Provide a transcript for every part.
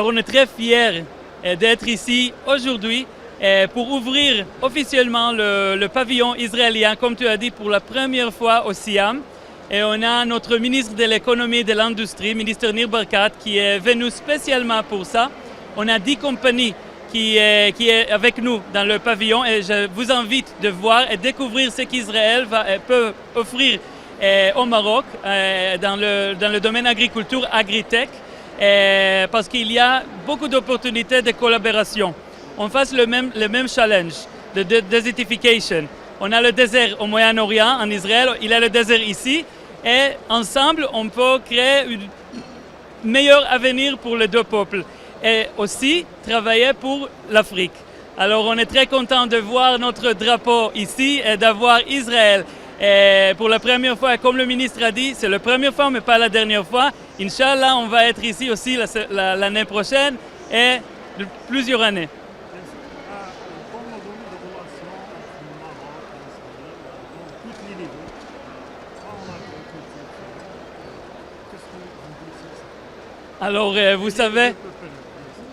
on est très fiers d'être ici aujourd'hui pour ouvrir officiellement le pavillon israélien, comme tu as dit, pour la première fois au Siam. Et on a notre ministre de l'économie et de l'industrie, ministre Nir Barkat, qui est venu spécialement pour ça. On a 10 compagnies qui est avec nous dans le pavillon et je vous invite de voir et découvrir ce qu'Israël peut offrir au Maroc dans le domaine agriculture, agritech, parce qu'il y a beaucoup d'opportunités de collaboration. On fasse le même challenge de désertification. On a le désert au Moyen-Orient, en Israël, il y a le désert ici, et ensemble, on peut créer un meilleur avenir pour les deux peuples. Et aussi travailler pour l'Afrique. Alors on est très content de voir notre drapeau ici et d'avoir Israël. Et pour la première fois, comme le ministre a dit, c'est la première fois mais pas la dernière fois. Inch'Allah, on va être ici aussi l'année prochaine et plusieurs années. Alors, vous savez,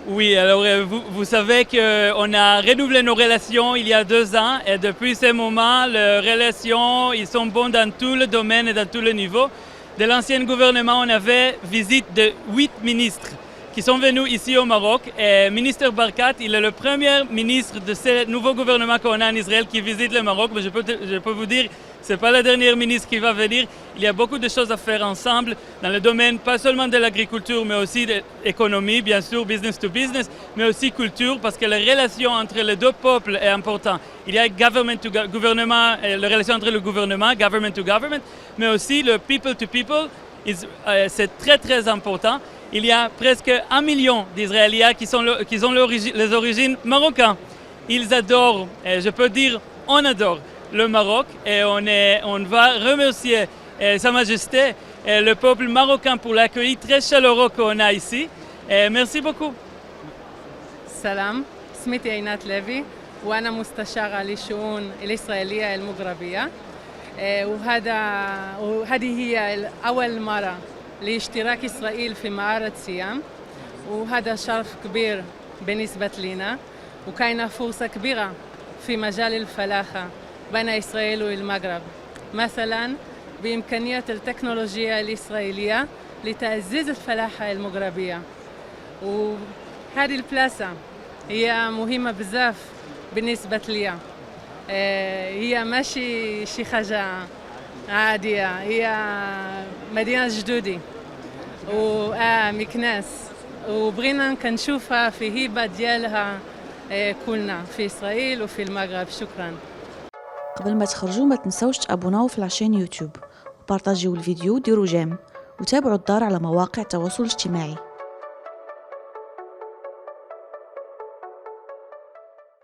oui, alors vous savez qu'on a renouvelé nos relations il y a 2 ans et depuis ce moment, les relations, ils sont bons dans tous les domaines et dans tous les niveaux. De l'ancien gouvernement, on avait visite de 8 ministres qui sont venus ici au Maroc. Et ministre Barkat, il est le premier ministre de ce nouveau gouvernement qu'on a en Israël qui visite le Maroc. Mais je peux vous dire, ce n'est pas le dernier ministre qui va venir. Il y a beaucoup de choses à faire ensemble dans le domaine, pas seulement de l'agriculture, mais aussi de l'économie, bien sûr, business to business, mais aussi culture, parce que la relation entre les deux peuples est importante. Il y a government to gouvernement, la relation entre le gouvernement, government to government, mais aussi le people to people, c'est très très important. Il y a presque 1 million d'Israéliens qui ont les origines marocaines. Ils adorent, et je peux dire, on adore le Maroc et on va remercier Sa Majesté et le peuple marocain pour l'accueil très chaleureux qu'on a ici. Et merci beaucoup. سلام، اسمي عينات ليفي وأنا مستشارة للشؤون الإسرائيلية المغربية. وهذه هي أول مرة لاشتراك إسرائيل في معرض سيام، وهذا شرف كبير بالنسبة لنا، وكاينة فرصة كبيرة في مجال الفلاحة بين إسرائيل والمغرب، مثلا بإمكانية التكنولوجيا الإسرائيلية لتعزيز الفلاحة المغربية. وهذه البلاصة هي مهمة بزاف بالنسبة لي، هي ماشي شي حاجة عادية، هي مدينة جدودي ومكناس، وبغينا كنشوفها في هبة ديالها كلنا في إسرائيل وفي المغرب. شكرا. قبل ما تخرجوا ما تنسوش تابوناو في العشان يوتيوب وبارطاجيو الفيديو وديروا جيم وتابعوا الدار على مواقع التواصل الاجتماعي.